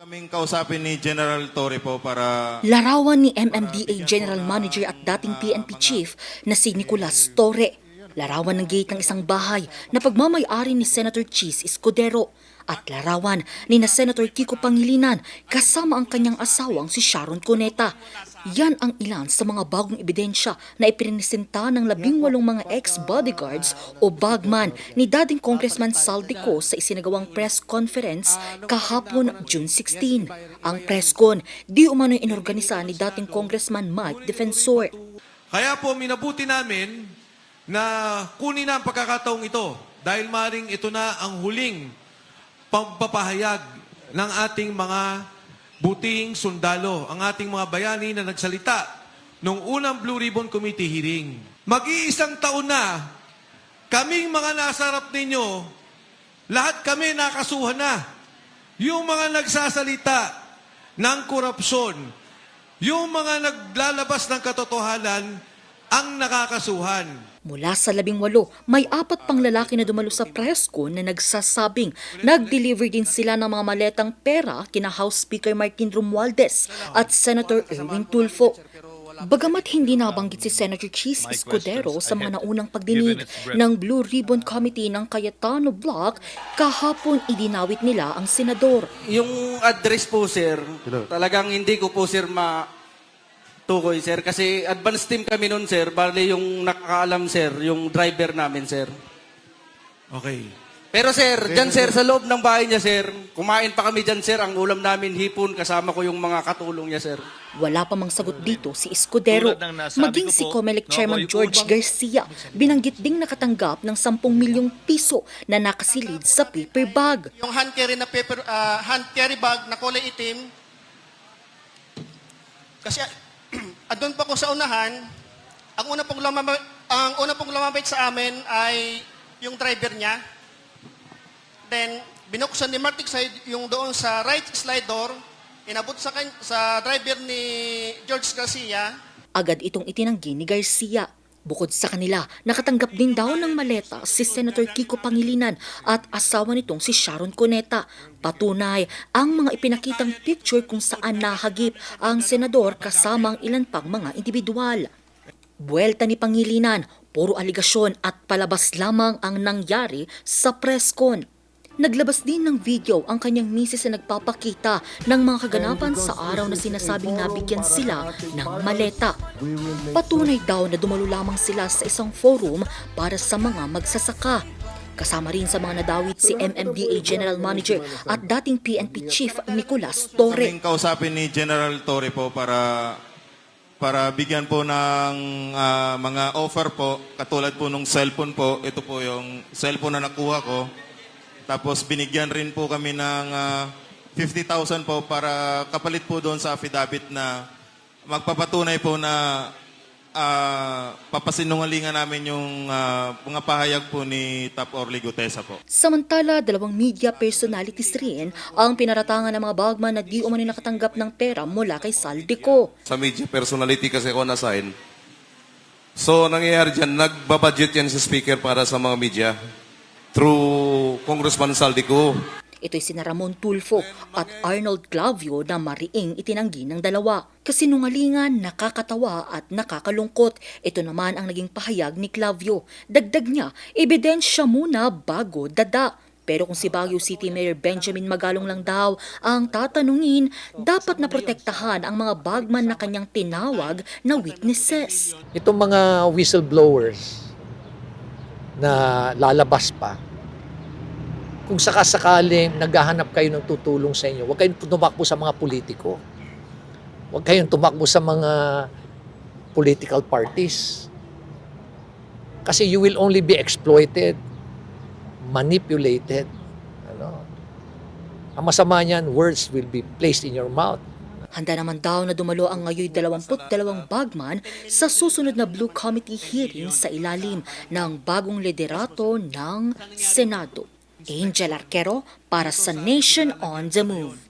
Kaming kausapin ni General Torre po para Larawan ni MMDA General Manager at dating PNP Chief na si Nicolas Torre. Larawan ng gate ng isang bahay na pagmamay-ari ni Senator Chis Escudero. At larawan ni na Senator Kiko Pangilinan kasama ang kanyang asawang si Sharon Cuneta. Yan ang ilan sa mga bagong ebidensya na ipinisenta ng 18 mga ex-bodyguards o bagman ni dating Congressman Saldico sa isinagawang press conference kahapon June 16. Ang press con di umano'y inorganisa ni dating Congressman Mike Defensor. Kaya po minabuti namin na kunin na ang pagkakataong ito dahil maring ito na ang huling pagpapahayag ng ating mga buting sundalo, ang ating mga bayani na nagsalita nung unang Blue Ribbon Committee hearing. Mag-iisang taon na, kaming mga nasa harap ninyo, lahat kami nakasuhan na. Yung mga nagsasalita ng korupsyon, yung mga naglalabas ng katotohanan, ang nakakasuhan. Mula sa 18, may 4 pang lalaki na dumalo sa press con na nagsasabing nag-deliver din sila ng mga maletang pera kina House Speaker Martin Romualdez at Senator Erwin Tulfo. Bagamat hindi nabanggit si Senator Chis Escudero sa mga naunang pagdinig ng Blue Ribbon Committee ng Cayetano Block, kahapon idinawit nila ang senador. Yung address po, sir, talagang hindi ko po, sir, tukoy, sir. Kasi advance team kami nun, sir. Bali yung nakakaalam, sir, yung driver namin, sir. Okay. Pero, sir, dyan, sir, sa loob ng bahay niya, sir, kumain pa kami dyan, sir. Ang ulam namin, hipon, kasama ko yung mga katulong niya, sir. Wala pa mang sagot dito si Escudero. Maging si COMELEC Chairman George Garcia, binanggit ding nakatanggap ng 10 milyong piso na nakasilid sa paper bag. Yung hand carry bag na kulay itim, kasi andun pa ko sa unahan, ang una pong lumapit sa amin ay yung driver niya. Then, binuksan ni Martik Said yung doon sa right slide door, inabot sa driver ni George Garcia. Agad itong itinanggi ni Garcia. Bukod sa kanila, nakatanggap din daw ng maleta si Senator Kiko Pangilinan at asawa nitong si Sharon Cuneta. Patunay ang mga ipinakitang picture kung saan nahagip ang senador kasama ang ilan pang mga individual. Buwelta ni Pangilinan, puro aligasyon at palabas lamang ang nangyari sa press con. Naglabas din ng video ang kanyang misis na nagpapakita ng mga kaganapan sa araw na sinasabing nabigyan sila ng maleta. Patunay daw na dumalo lamang sila sa isang forum para sa mga magsasaka. Kasama rin sa mga nadawit si MMDA General Manager at dating PNP Chief Nicolas Torre. kaming kausapin ni General Torre po para bigyan po ng mga offer po, katulad po nung cellphone po. Ito po yung cellphone na nakuha ko. Tapos binigyan rin po kami ng 50,000 po para kapalit po doon sa affidavit na magpapatunay po na papasinungalingan namin yung mga pahayag po ni Top Orly Gutesa po. Samantala, 2 media personalities rin ang pinaratangan ng mga bagman na di umano'y nakatanggap ng pera mula kay Saldico. Sa media personality kasi ako na-assign. So, nangyayari dyan, nagbabudget yan sa speaker para sa mga media through Congressman Saldico. Ito'y sina Ramon Tulfo at Arnold Clavio na mariing itinanggi ng dalawa. Kasinungalingan, nakakatawa at nakakalungkot. Ito naman ang naging pahayag ni Clavio. Dagdag niya, ebidensya muna bago dada. Pero kung si Baguio City Mayor Benjamin Magalong lang daw ang tatanungin, dapat na protektahan ang mga bagman na kanyang tinawag na witnesses. Itong mga whistleblowers na lalabas pa, kung sakasakaling naghahanap kayo ng tutulong sa inyo, huwag kayong tumakbo sa mga politiko. Huwag kayong tumakbo sa mga political parties. Kasi you will only be exploited, manipulated. Ang masama niyan, words will be placed in your mouth. Handa naman daw na dumalo ang ngayon 22 bagman sa susunod na Blue Committee hearing sa ilalim ng bagong liderato ng Senado. Angel Arquero para sa Nation on the Move.